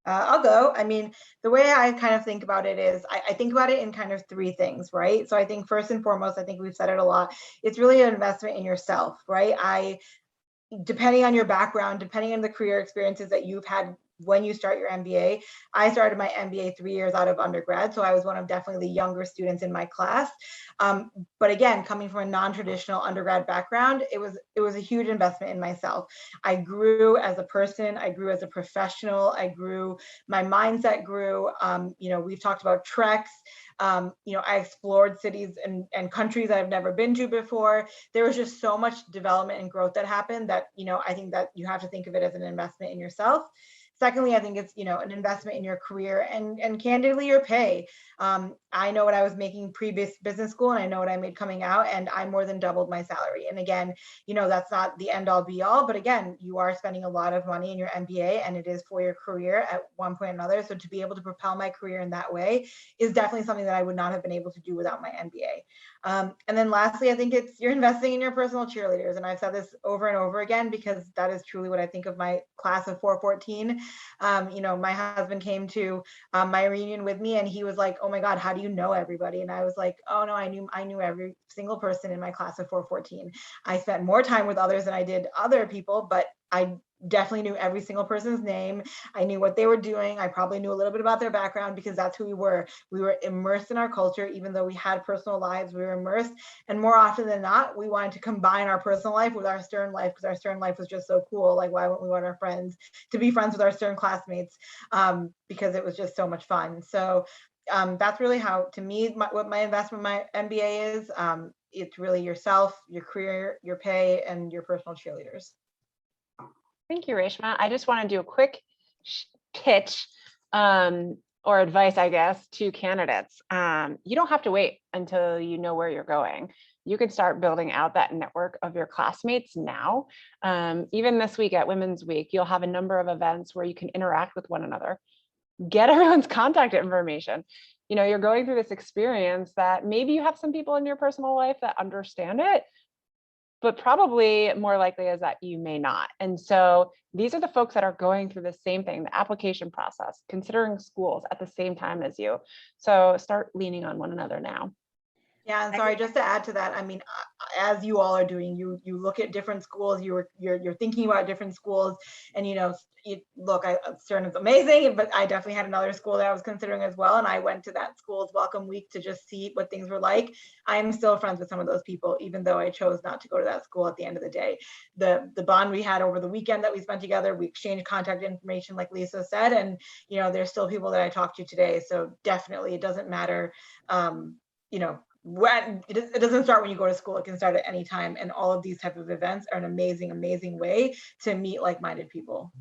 I'll go. I mean, the way I kind of think about it is I think about it in kind of three things, right? So I think first and foremost, I think we've said it a lot, it's really an investment in yourself, right? Depending on your background, depending on the career experiences that you've had when you start your MBA, I started my MBA 3 years out of undergrad. So I was one of definitely the younger students in my class. But again, coming from a non-traditional undergrad background, it was a huge investment in myself. I grew as a person, I grew as a professional, my mindset grew. We've talked about treks. I explored cities and countries I've never been to before. There was just so much development and growth that happened that, I think that you have to think of it as an investment in yourself. Secondly, I think it's, an investment in your career and candidly your pay. I know what I was making pre-business school, and I know what I made coming out, and I more than doubled my salary. And again, that's not the end all be all, but again, you are spending a lot of money in your MBA, and it is for your career at one point or another. So to be able to propel my career in that way is definitely something that I would not have been able to do without my MBA. And then lastly, I think it's you're investing in your personal cheerleaders. And I've said this over and over again, because that is truly what I think of my class of 414. My husband came to my reunion with me, and he was like, oh my God, how do you know everybody? And I was like, oh no, I knew every single person in my class of 414. I spent more time with others than I did other people, but I definitely knew every single person's name. I knew what they were doing. I probably knew a little bit about their background, because that's who we were. We were immersed in our culture. Even though we had personal lives, we were immersed. And more often than not, we wanted to combine our personal life with our Stern life, because our Stern life was just so cool. Like, why wouldn't we want our friends to be friends with our Stern classmates? Because it was just so much fun. So that's really how, to me, what my investment in my MBA is. It's really yourself, your career, your pay, and your personal cheerleaders. Thank you, Reshma. I just want to do a quick pitch or advice, I guess, to candidates. You don't have to wait until you know where you're going. You can start building out that network of your classmates now. Even this week at Women's Week, you'll have a number of events where you can interact with one another. Get everyone's contact information. You're going through this experience that maybe you have some people in your personal life that understand it, but probably more likely is that you may not. And so these are the folks that are going through the same thing, the application process, considering schools at the same time as you. So start leaning on one another now. Yeah, and sorry, just to add to that, I mean, as you all are doing, you look at different schools, you're thinking about different schools, and look, Stern is amazing, but I definitely had another school that I was considering as well, and I went to that school's welcome week to just see what things were like. I'm still friends with some of those people, even though I chose not to go to that school at the end of the day. The bond we had over the weekend that we spent together, we exchanged contact information, like Lisa said, and there's still people that I talk to today. So definitely, it doesn't matter. When it doesn't start when you go to school, it can start at any time, and all of these type of events are an amazing way to meet like-minded people.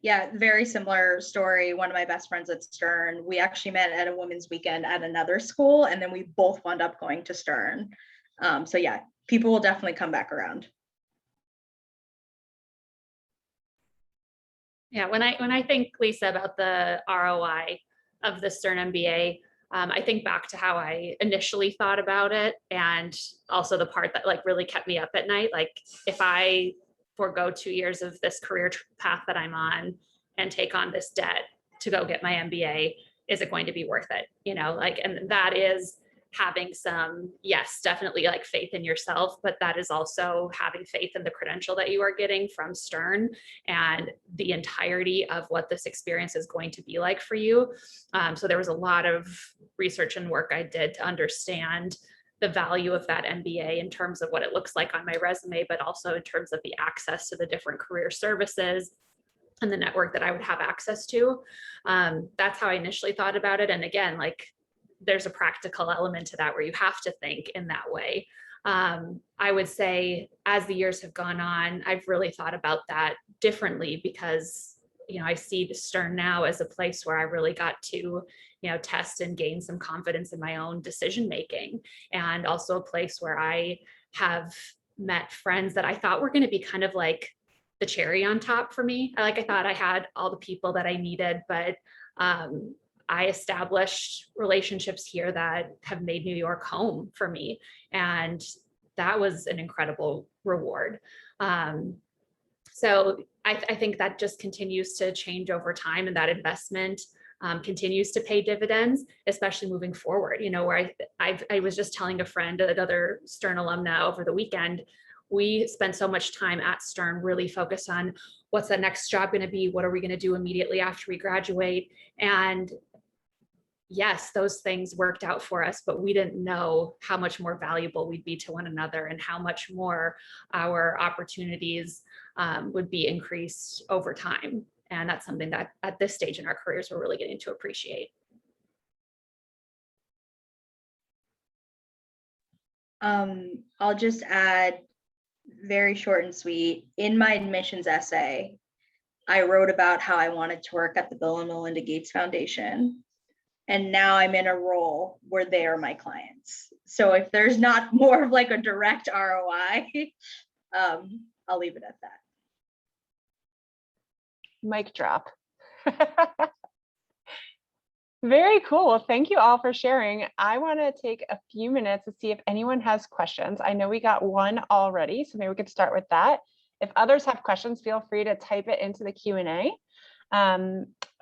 Yeah, very similar story. One of my best friends at Stern, we actually met at a women's weekend at another school, and then we both wound up going to Stern. So yeah, people will definitely come back around. Yeah, when I think, Lisa, about the ROI of the Stern MBA, I think back to how I initially thought about it, and also the part that like really kept me up at night. Like, if I forego 2 years of this career path that I'm on and take on this debt to go get my MBA, is it going to be worth it? And that is having some, yes, definitely like faith in yourself, but that is also having faith in the credential that you are getting from Stern and the entirety of what this experience is going to be like for you. So there was a lot of research and work I did to understand the value of that MBA in terms of what it looks like on my resume, but also in terms of the access to the different career services and the network that I would have access to. That's how I initially thought about it. And again, like, there's a practical element to that where you have to think in that way. I would say as the years have gone on, I've really thought about that differently, because I see the Stern now as a place where I really got to test and gain some confidence in my own decision making, and also a place where I have met friends that I thought were going to be kind of like the cherry on top for me. I thought I had all the people that I needed, but I established relationships here that have made New York home for me. And that was an incredible reward. So I think that just continues to change over time, and that investment continues to pay dividends, especially moving forward. Where I was just telling a friend, another Stern alumna, over the weekend, we spent so much time at Stern really focused on what's the next job going to be? What are we going to do immediately after we graduate? And yes, those things worked out for us, but we didn't know how much more valuable we'd be to one another and how much more our opportunities would be increased over time. And that's something that at this stage in our careers, we're really getting to appreciate. I'll just add, very short and sweet, in my admissions essay, I wrote about how I wanted to work at the Bill and Melinda Gates Foundation. And now I'm in a role where they are my clients. So if there's not more of like a direct ROI, I'll leave it at that. Mic drop. Very cool. Well, thank you all for sharing. I want to take a few minutes to see if anyone has questions. I know we got one already, so maybe we could start with that. If others have questions, feel free to type it into the Q&A.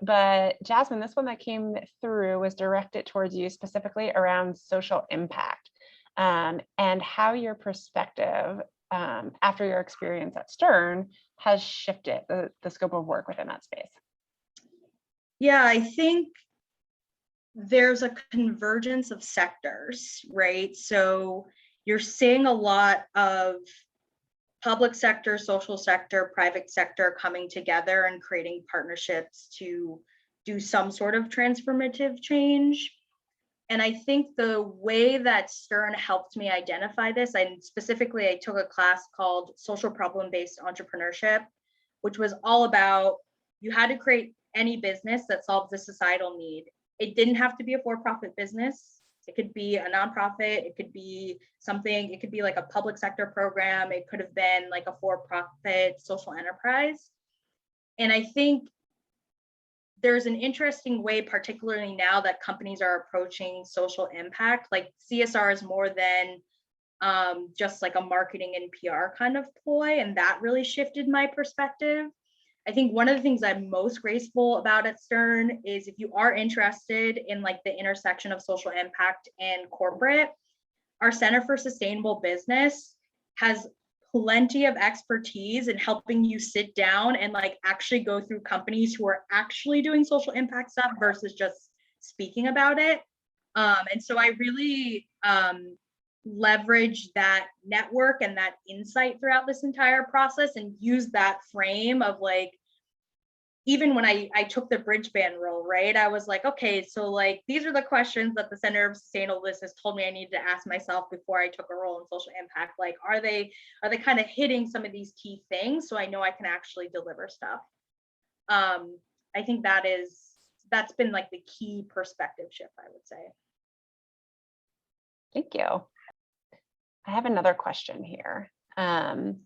But Jasmine, this one that came through was directed towards you specifically around social impact, and how your perspective after your experience at Stern has shifted the scope of work within that space. Yeah, I think there's a convergence of sectors, right? So you're seeing a lot of public sector, social sector, private sector coming together and creating partnerships to do some sort of transformative change. And I think the way that Stern helped me identify this, I took a class called Social Problem-Based Entrepreneurship, which was all about, you had to create any business that solves a societal need. It didn't have to be a for-profit business. It could be a nonprofit, it could be something, it could be like a public sector program, it could have been like a for-profit social enterprise. And I think there's an interesting way, particularly now that companies are approaching social impact, like CSR is more than just like a marketing and PR kind of ploy, and that really shifted my perspective. I think one of the things I'm most grateful about at Stern is if you are interested in like the intersection of social impact and corporate, our Center for Sustainable Business has plenty of expertise in helping you sit down and like actually go through companies who are actually doing social impact stuff versus just speaking about it. And so I really leverage that network and that insight throughout this entire process and use that frame of like, even when I took the bridge band role, right? I was like, okay, so like, these are the questions that the Center of Sustainable Business told me I needed to ask myself before I took a role in social impact. Like, are they kind of hitting some of these key things so I know I can actually deliver stuff? I think that's been like the key perspective shift, I would say. Thank you. I have another question here. Can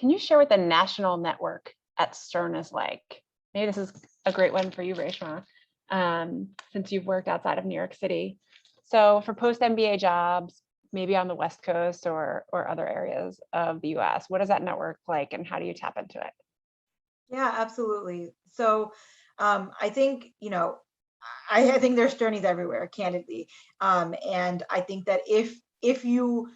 you share what the national network at Stern is like? Maybe this is a great one for you, Reshma, since you've worked outside of New York City. So for post-MBA jobs, maybe on the West Coast or other areas of the US, what is that network like and how do you tap into it? Yeah, absolutely. So I think, I think there's Sternies everywhere, candidly. And I think that if you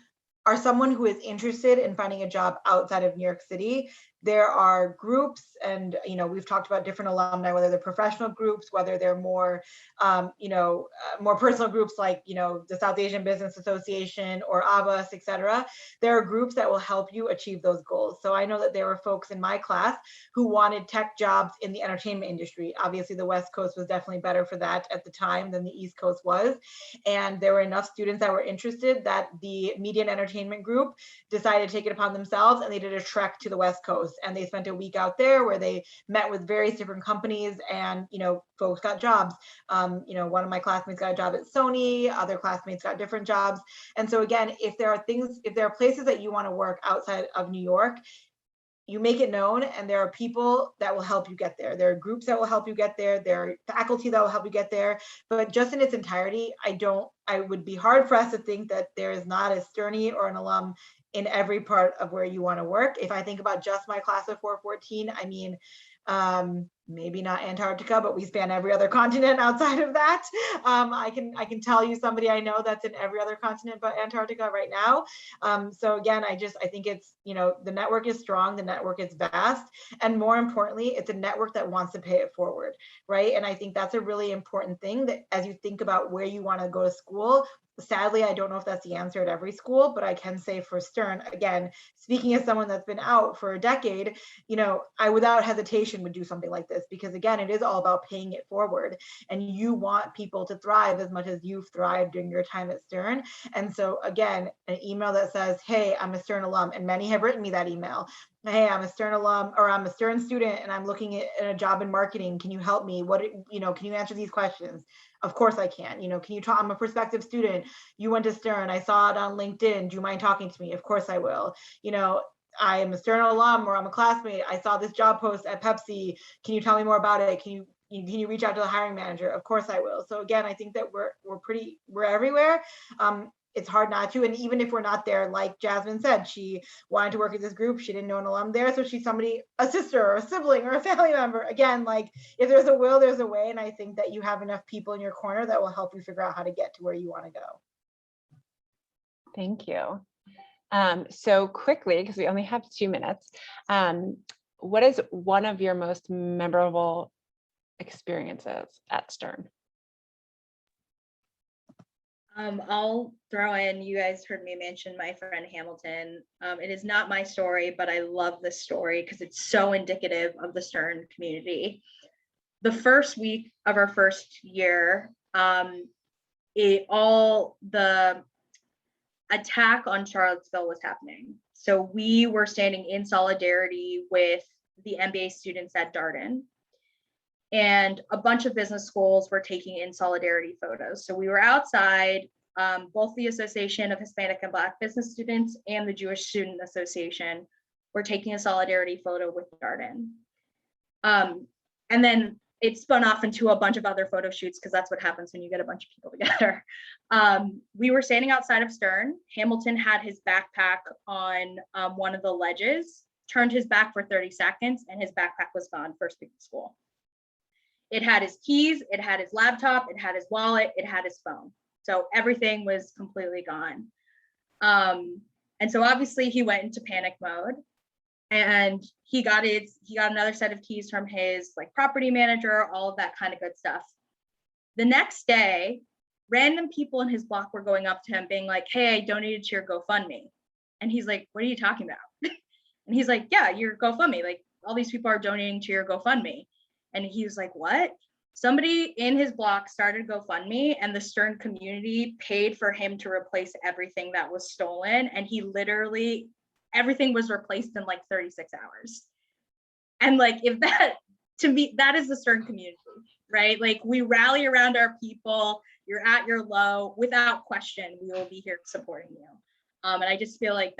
are someone who is interested in finding a job outside of New York City, there are groups, and we've talked about different alumni, whether they're professional groups, whether they're more more personal groups like the South Asian Business Association or ABAS, etc. There are groups that will help you achieve those goals. So I know that there were folks in my class who wanted tech jobs in the entertainment industry. Obviously the West Coast was definitely better for that at the time than the East Coast was, and there were enough students that were interested that the media and entertainment group decided to take it upon themselves, and they did a trek to the West Coast. And they spent a week out there where they met with various different companies, and folks got jobs. One of my classmates got a job at Sony, other classmates got different jobs. And so again, if there are places that you want to work outside of New York, you make it known, and there are people that will help you get there. There are groups that will help you get there. There are faculty that will help you get there. But just in its entirety, I would be hard pressed to think that there is not a Sternie or an alum in every part of where you want to work. If I think about just my class of 414, I mean, maybe not Antarctica, but we span every other continent outside of that. I can tell you somebody I know that's in every other continent but Antarctica right now. So again, I think it's, the network is strong, the network is vast, and more importantly, it's a network that wants to pay it forward, right? And I think that's a really important thing, that as you think about where you want to go to school, sadly, I don't know if that's the answer at every school, but I can say for Stern, again, speaking as someone that's been out for a decade, I without hesitation would do something like this, because again, it is all about paying it forward, and you want people to thrive as much as you've thrived during your time at Stern. And so again, an email that says, hey, I'm a Stern alum, and many have written me that email. Hey, I'm a Stern alum, or I'm a Stern student and I'm looking at a job in marketing. Can you help me? Can you answer these questions? Of course I can. Can you talk? I'm a prospective student. You went to Stern. I saw it on LinkedIn. Do you mind talking to me? Of course I will. I am a Stern alum, or I'm a classmate. I saw this job post at Pepsi. Can you tell me more about it? Can you reach out to the hiring manager? Of course I will. So again, I think that we're everywhere. It's hard not to. And even if we're not there, like Jasmine said, she wanted to work at this group. She didn't know an alum there. So she's somebody, a sister or a sibling or a family member. Again, like, if there's a will, there's a way. And I think that you have enough people in your corner that will help you figure out how to get to where you want to go. Thank you. So quickly, because we only have 2 minutes, what is one of your most memorable experiences at Stern? I'll throw in, you guys heard me mention my friend Hamilton. It is not my story, but I love this story because it's so indicative of the Stern community. The first week of our first year, the attack on Charlottesville was happening. So we were standing in solidarity with the MBA students at Darden. And a bunch of business schools were taking in solidarity photos. So we were outside, both the Association of Hispanic and Black Business Students and the Jewish Student Association were taking a solidarity photo with Darden. And then it spun off into a bunch of other photo shoots, because that's what happens when you get a bunch of people together. We were standing outside of Stern. Hamilton had his backpack on one of the ledges, turned his back for 30 seconds, and his backpack was gone first week of school. It had his keys, it had his laptop, it had his wallet, it had his phone. So everything was completely gone. And so obviously he went into panic mode, and he got another set of keys from his like property manager, all of that kind of good stuff. The next day, random people in his block were going up to him being like, hey, I donated to your GoFundMe. And he's like, what are you talking about? And he's like, yeah, your GoFundMe, like all these people are donating to your GoFundMe. And he was like, what? Somebody in his block started GoFundMe, and the Stern community paid for him to replace everything that was stolen. And he literally, everything was replaced in like 36 hours. And like, if that, to me, that is the Stern community, right? Like, we rally around our people. You're at your low, without question, we will be here supporting you. And I just feel like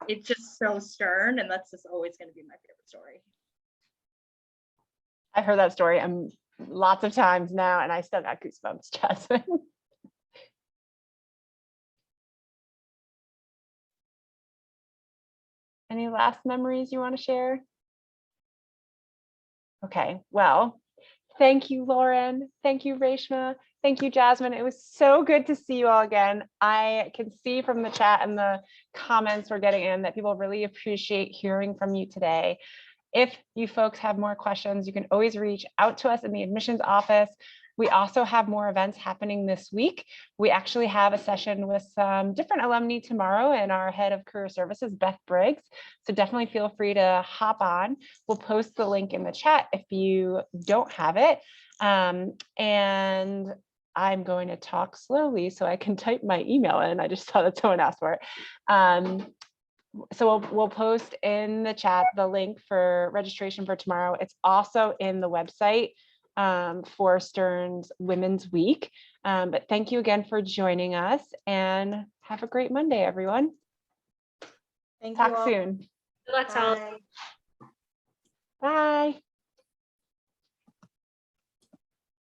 it's just so Stern, and that's just always going to be my favorite story. I've heard that story lots of times now, and I still got goosebumps, Jasmine. Any last memories you want to share? Okay, well, thank you, Lauren. Thank you, Reshma. Thank you, Jasmine. It was so good to see you all again. I can see from the chat and the comments we're getting in that people really appreciate hearing from you today. If you folks have more questions, you can always reach out to us in the admissions office. We also have more events happening this week. We actually have a session with some different alumni tomorrow, and our head of career services, Beth Briggs. So definitely feel free to hop on. We'll post the link in the chat if you don't have it. And I'm going to talk slowly so I can type my email in. I just saw that someone asked for it. So we'll post in the chat the link for registration for tomorrow. It's also in the website for Stern's Women's Week. But thank you again for joining us, and have a great Monday, everyone. Thank you Talk all. soon. Good luck, all. Bye.